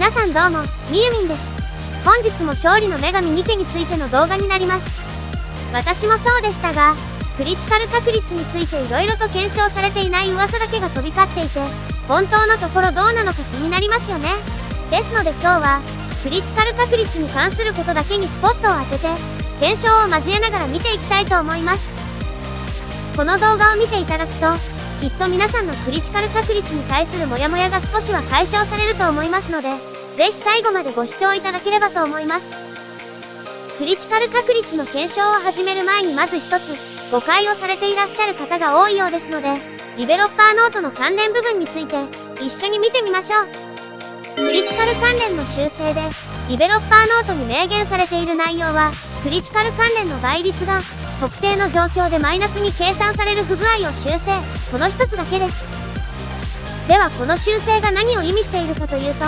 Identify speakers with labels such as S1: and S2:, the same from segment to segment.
S1: 皆さんどうも、みゆみんです。本日も勝利の女神ニケについての動画になります。私もそうでしたが、クリティカル確率について色々と検証されていない噂だけが飛び交っていて、本当のところどうなのか気になりますよね。ですので今日は、クリティカル確率に関することだけにスポットを当てて、検証を交えながら見ていきたいと思います。この動画を見ていただくと、きっと皆さんのクリティカル確率に対するモヤモヤが少しは解消されると思いますので、ぜひ最後までご視聴いただければと思います。クリティカル確率の検証を始める前にまず一つ、誤解をされていらっしゃる方が多いようですので、ディベロッパーノートの関連部分について、一緒に見てみましょう。クリティカル関連の修正で、ディベロッパーノートに明言されている内容は、クリティカル関連の倍率が、特定の状況でマイナスに計算される不具合を修正、この一つだけです。ではこの修正が何を意味しているかというと、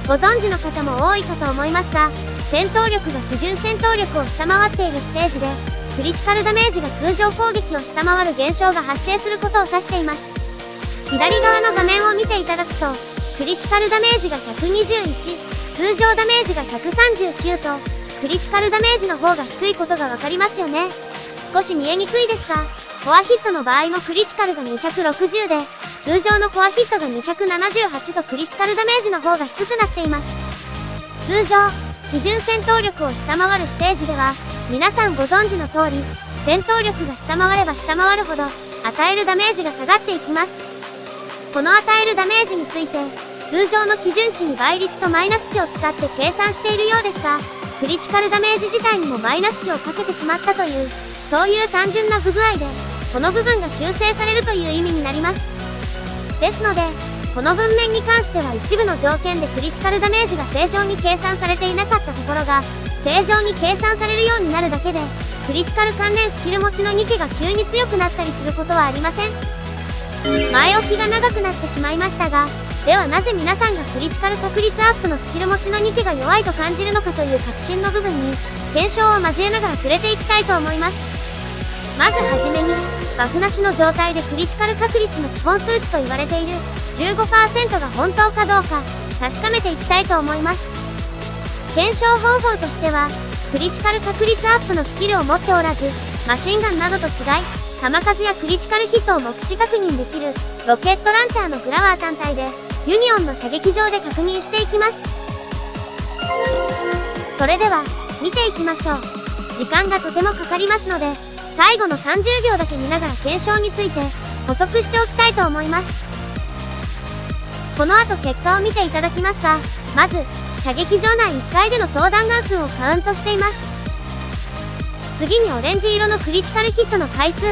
S1: ご存知の方も多いかと思いますが、戦闘力が基準戦闘力を下回っているステージで、クリティカルダメージが通常攻撃を下回る現象が発生することを指しています。左側の画面を見ていただくと、クリティカルダメージが121、通常ダメージが139と、クリティカルダメージの方が低いことがわかりますよね。少し見えにくいですが、コアヒットの場合もクリティカルが260で、通常のコアヒットが278とクリティカルダメージの方が低くなっています。通常、基準戦闘力を下回るステージでは、皆さんご存知の通り、戦闘力が下回れば下回るほど、与えるダメージが下がっていきます。この与えるダメージについて、通常の基準値に倍率とマイナス値を使って計算しているようですが、クリティカルダメージ自体にもマイナス値をかけてしまったという、そういう単純な不具合で、この部分が修正されるという意味になります。ですので、この文面に関しては一部の条件でクリティカルダメージが正常に計算されていなかったところが、正常に計算されるようになるだけで、クリティカル関連スキル持ちのニケが急に強くなったりすることはありません。前置きが長くなってしまいましたが、ではなぜ皆さんがクリティカル確率アップのスキル持ちのニケが弱いと感じるのかという確信の部分に、検証を交えながら触れていきたいと思います。まずはじめに、バフなしの状態でクリティカル確率の基本数値と言われている 15% が本当かどうか確かめていきたいと思います。検証方法としては、クリティカル確率アップのスキルを持っておらず、マシンガンなどと違い、弾数やクリティカルヒットを目視確認できるロケットランチャーのフラワー単体で、ユニオンの射撃場で確認していきます。それでは、見ていきましょう。時間がとてもかかりますので、最後の30秒だけ見ながら検証について補足しておきたいと思います。この後結果を見ていただきますが、まず、射撃場内1回での総弾丸数をカウントしています。次にオレンジ色のクリティカルヒットの回数、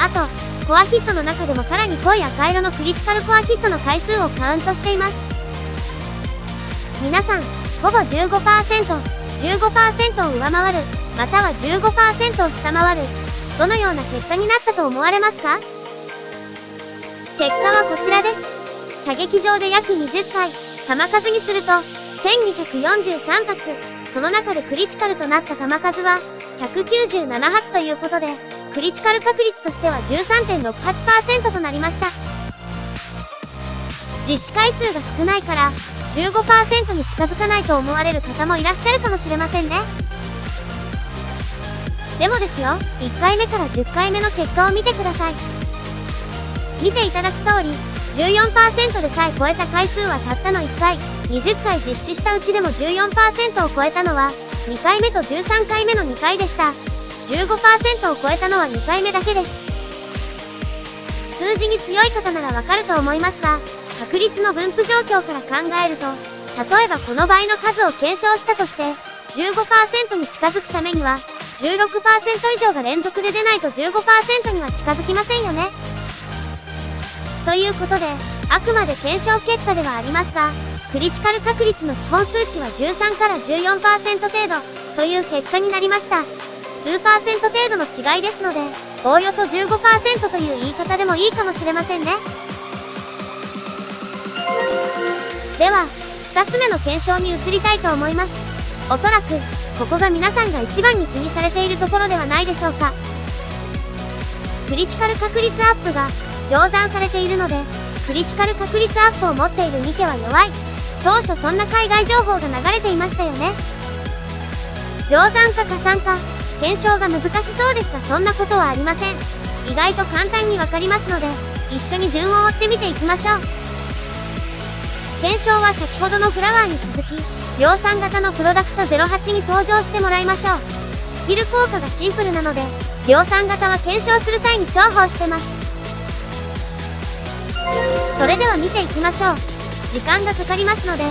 S1: あと、コアヒットの中でもさらに濃い赤色のクリティカルコアヒットの回数をカウントしています。皆さん、ほぼ 15%、15% を上回る、または 15% を下回る、どのような結果になったと思われますか？結果はこちらです。射撃場で約20回、弾数にすると、1243発、その中でクリティカルとなった弾数は、197発ということで、クリティカル確率としては 13.68% となりました。実施回数が少ないから、15% に近づかないと思われる方もいらっしゃるかもしれませんね。でもですよ、1回目から10回目の結果を見てください。見ていただく通り、14% でさえ超えた回数はたったの1回、20回実施したうちでも 14% を超えたのは、2回目と13回目の2回でした。15% を超えたのは2回目だけです。数字に強い方ならわかると思いますが、確率の分布状況から考えると、例えばこの倍の数を検証したとして、15% に近づくためには、16% 以上が連続で出ないと 15% には近づきませんよね。ということで、あくまで検証結果ではありますが、クリティカル確率の基本数値は13から 14% 程度という結果になりました。数パーセント程度の違いですので、おおよそ 15% という言い方でもいいかもしれませんね。では、2つ目の検証に移りたいと思います。おそらく、ここが皆さんが一番に気にされているところではないでしょうか。クリティカル確率アップが乗算されているので、クリティカル確率アップを持っているニケは弱い当初そんな海外情報が流れていましたよね。乗算か加算か、検証が難しそうですがそんなことはありません。意外と簡単にわかりますので、一緒に順を追って見ていきましょう。検証は先ほどのフラワーに続き、量産型のプロダクト08に登場してもらいましょう。スキル効果がシンプルなので、量産型は検証する際に重宝してます。それでは見ていきましょう。時間がかかりますので、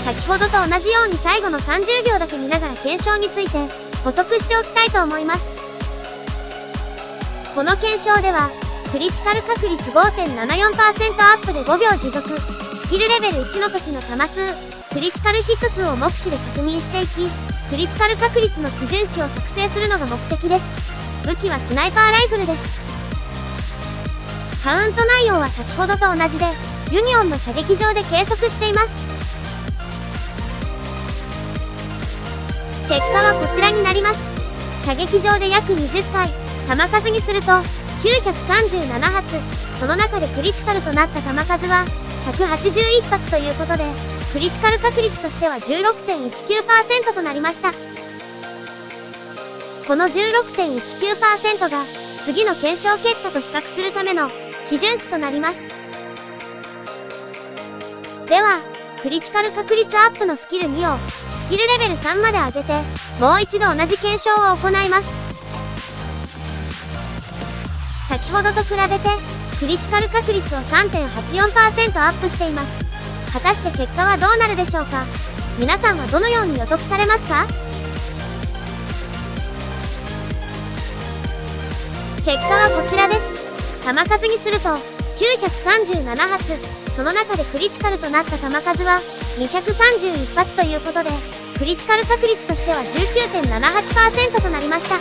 S1: 先ほどと同じように最後の30秒だけ見ながら検証について補足しておきたいと思います。この検証では、クリティカル確率 5.74% アップで5秒持続、スキルレベル1の時の弾数、クリティカルヒット数を目視で確認していき、クリティカル確率の基準値を作成するのが目的です。武器はスナイパーライフルです。カウント内容は先ほどと同じで、ユニオンの射撃場で計測しています。結果はこちらになります。射撃場で約20回、弾数にすると937発、その中でクリティカルとなった弾数は181発ということで、クリティカル確率としては 16.19% となりました。この 16.19% が次の検証結果と比較するための基準値となります。では、クリティカル確率アップのスキル2をスキルレベル3まで上げて、もう一度同じ検証を行います。先ほどと比べて、クリティカル確率を 3.84% アップしています。果たして結果はどうなるでしょうか。皆さんはどのように予測されますか？結果はこちらです。弾数にすると937発、その中でクリティカルとなった弾数は231発ということで、クリティカル確率としては 19.78% となりました。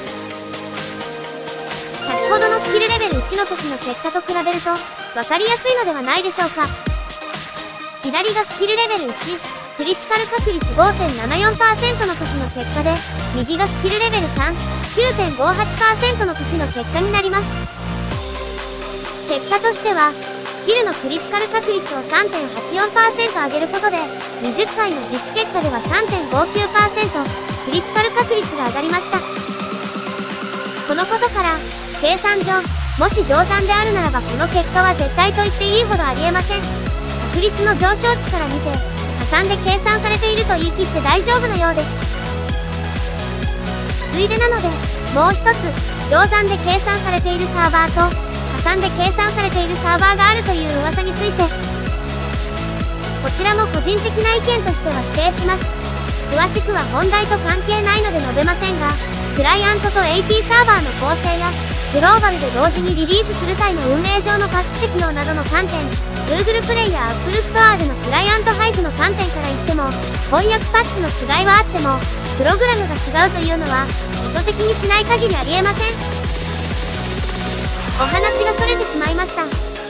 S1: 先ほどのスキルレベル1の時の結果と比べると分かりやすいのではないでしょうか。左がスキルレベル1、クリティカル確率 5.74% の時の結果で、右がスキルレベル3、9.58% の時の結果になります。結果としては、スキルのクリティカル確率を 3.84% 上げることで、20回の実施結果では 3.59% クリティカル確率が上がりました。このことから、計算上、もし乗算であるならばこの結果は絶対と言っていいほどありえません。確率の上昇値から見て、加算で計算されていると言い切って大丈夫なようです。ついでなので、もう一つ、乗算で計算されているサーバーと、加算で計算されているサーバーがあるという噂について、こちらも個人的な意見としては否定します。詳しくは本題と関係ないので述べませんが、クライアントと AP サーバーの構成や、グローバルで同時にリリースする際の運営上のパッチ適用などの観点、Google プレイや Apple Store でのクライアント配布の観点から言っても、翻訳パッチの違いはあっても、プログラムが違うというのは、意図的にしない限りありえません。お話がそれてしまいました。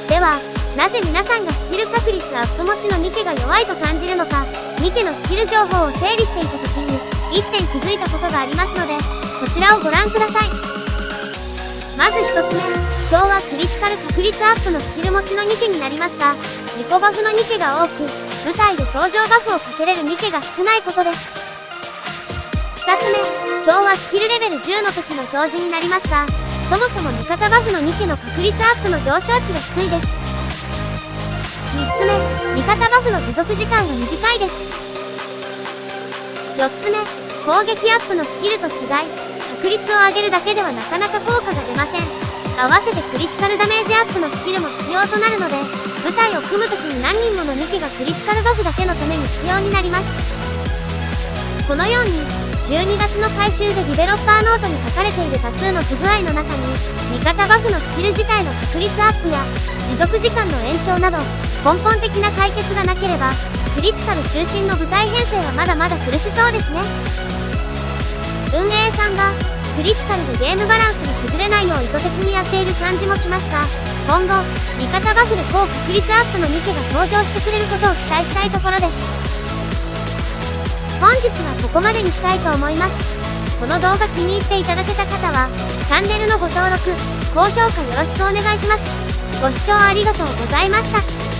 S1: では、なぜ皆さんがスキル確率アップ持ちのニケが弱いと感じるのか、ニケのスキル情報を整理していた時に、1点気づいたことがありますので、こちらをご覧ください。まず1つ目、今日はクリティカル確率アップのスキル持ちのニケになりますが、自己バフのニケが多く、舞台で相乗バフをかけれるニケが少ないことです。2つ目、今日はスキルレベル10の時の表示になりますが、そもそも味方バフのニケの確率アップの上昇値が低いです。3つ目、味方バフの持続時間が短いです。4つ目、攻撃アップのスキルと違い、確率を上げるだけではなかなか効果が出ません。合わせてクリティカルダメージアップのスキルも必要となるので、舞台を組む時に何人ものニケがクリティカルバフだけのために必要になります。このように、12月の改修でディベロッパーノートに書かれている多数の不具合の中に、味方バフのスキル自体の確率アップや持続時間の延長など根本的な解決がなければ、クリティカル中心の舞台編成はまだまだ苦しそうですね。運営さんがクリティカルでゲームバランスが崩れないよう意図的にやっている感じもしますが、今後味方バフで高確率アップのニケが登場してくれることを期待したいところです。本日はここまでにしたいと思います。この動画気に入っていただけた方はチャンネルのご登録、高評価よろしくお願いします。ご視聴ありがとうございました。